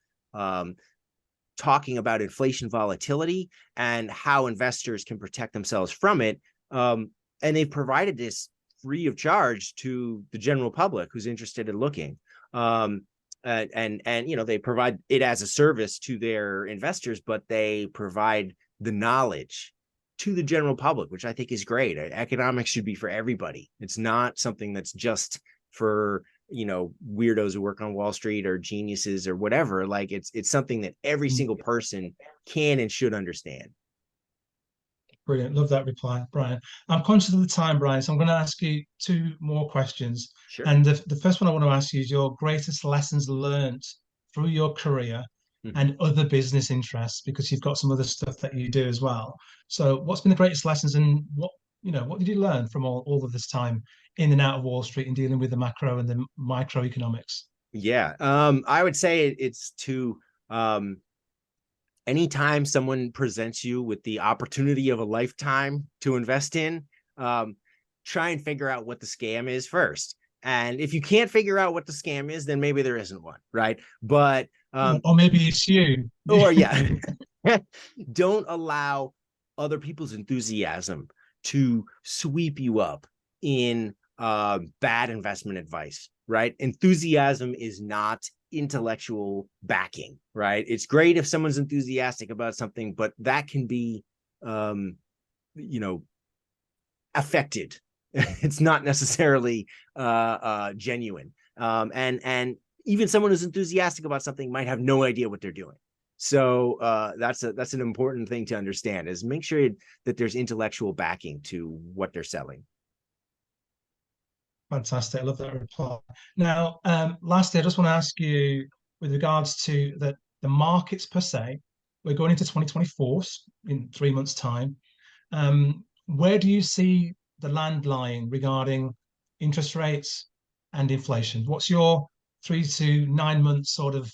talking about inflation volatility and how investors can protect themselves from it. And they've provided this free of charge to the general public who's interested in looking. And they provide it as a service to their investors, but they provide the knowledge to the general public, which I think is great. Economics should be for everybody. It's not something that's just for weirdos who work on Wall Street or geniuses or whatever. Like it's something that every single person can and should understand. Brilliant. Love that reply, Brian. I'm conscious of the time, Brian, so I'm going to ask you two more questions. Sure. And the first one I want to ask you is your greatest lessons learned through your career and other business interests, because you've got some other stuff that you do as well. So what's been the greatest lessons, and what did you learn from all of this time in and out of Wall Street and dealing with the macro and the microeconomics? Yeah. I would say it's to anytime someone presents you with the opportunity of a lifetime to invest in, try and figure out what the scam is first. And if you can't figure out what the scam is, then maybe there isn't one, right? But or maybe it's you. Or yeah, don't allow other people's enthusiasm to sweep you up in bad investment advice, right? Enthusiasm is not intellectual backing, right? It's great if someone's enthusiastic about something, but that can be, affected. It's not necessarily genuine. And even someone who's enthusiastic about something might have no idea what they're doing. So that's an important thing to understand, is make sure that there's intellectual backing to what they're selling. Fantastic. I love that reply. Now, lastly, I just want to ask you, with regards to the markets per se, we're going into 2024 in 3 months' time. Where do you see the land lying regarding interest rates and inflation? What's your 3 to 9 months sort of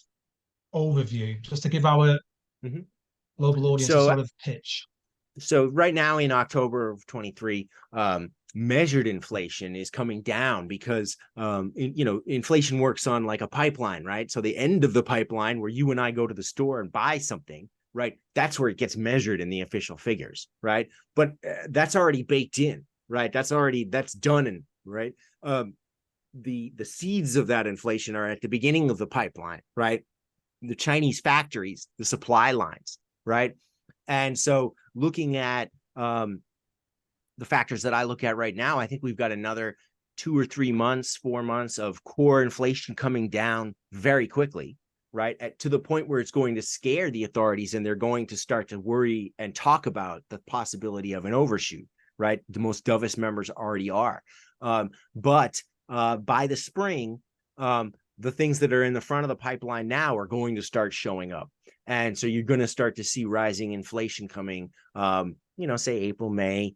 overview, just to give our global audience a sort of pitch? So right now in October of 23, measured inflation is coming down because, inflation works on like a pipeline, right? So the end of the pipeline where you and I go to the store and buy something, right? That's where it gets measured in the official figures, right? But that's already baked in, right? That's done. And right. The seeds of that inflation are at the beginning of the pipeline, right? The Chinese factories, the supply lines, right? And so looking at the factors that I look at right now, I think we've got another 2 or 3 months, 4 months of core inflation coming down very quickly, right? To the point where it's going to scare the authorities and they're going to start to worry and talk about the possibility of an overshoot, right? The most dovish members already are. But by the spring, the things that are in the front of the pipeline now are going to start showing up. And so you're going to start to see rising inflation coming, say April, May.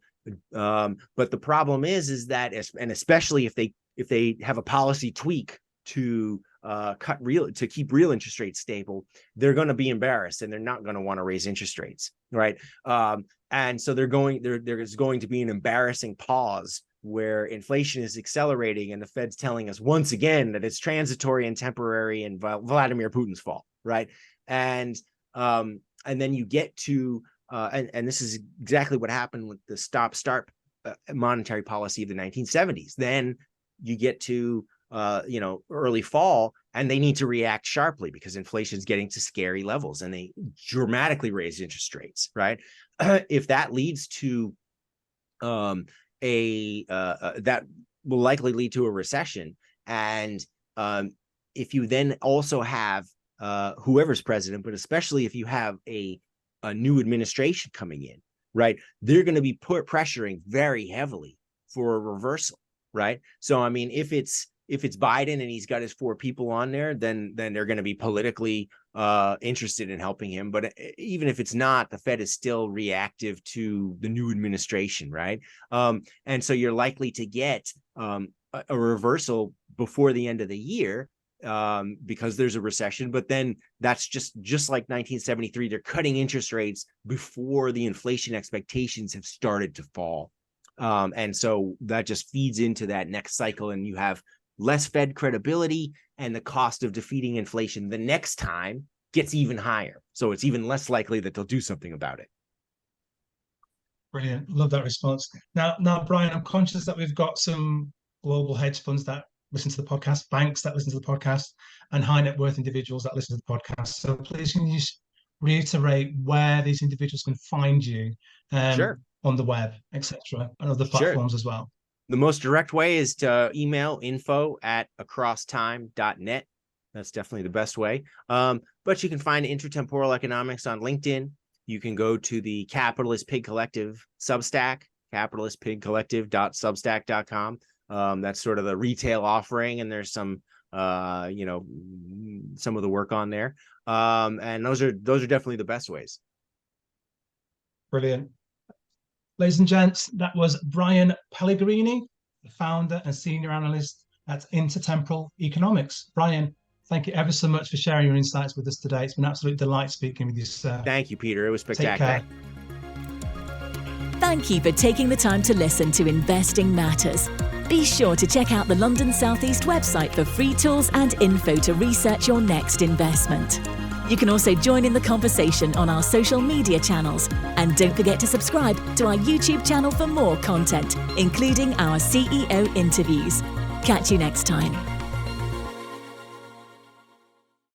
But the problem is that, and especially if they have a policy tweak to keep real interest rates stable, they're going to be embarrassed and they're not going to want to raise interest rates, right? And so there's going to be an embarrassing pause where inflation is accelerating and the Fed's telling us once again that it's transitory and temporary and Vladimir Putin's fault, right? And then you get to and this is exactly what happened with the stop-start monetary policy of the 1970s. Then you get to early fall, and they need to react sharply because inflation is getting to scary levels, and they dramatically raise interest rates. Right? If that leads to that will likely lead to a recession, and if you then also have whoever's president, but especially if you have a new administration coming in, right, they're going to be pressuring very heavily for a reversal, right? So, I mean, if it's Biden and he's got his 4 people on there, then they're going to be politically interested in helping him. But even if it's not, the Fed is still reactive to the new administration, right? And so you're likely to get a reversal before the end of the year, because there's a recession. But then that's just like 1973, they're cutting interest rates before the inflation expectations have started to fall. And so that just feeds into that next cycle, and you have less Fed credibility and the cost of defeating inflation the next time gets even higher. So it's even less likely that they'll do something about it. Brilliant. Love that response. Now, Brian, I'm conscious that we've got some global hedge funds that listen to the podcast, banks that listen to the podcast, and high net worth individuals that listen to the podcast. So please, can you just reiterate where these individuals can find you Sure. on the web, etc., and other platforms as well? The most direct way is to email info@acrosstime.net. That's definitely the best way. But you can find Intertemporal Economics on LinkedIn. You can go to the Capitalist Pig Collective Substack, capitalistpigcollective.substack.com. That's sort of the retail offering, and there's some, some of the work on there. And those are definitely the best ways. Brilliant. Ladies and gents, that was Brian Pellegrini, the founder and senior analyst at Intertemporal Economics. Brian, thank you ever so much for sharing your insights with us today. It's been an absolute delight speaking with you, sir. Thank you, Peter. It was spectacular. Take care. Thank you for taking the time to listen to Investing Matters. Be sure to check out the London South East website for free tools and info to research your next investment. You can also join in the conversation on our social media channels. And don't forget to subscribe to our YouTube channel for more content, including our CEO interviews. Catch you next time.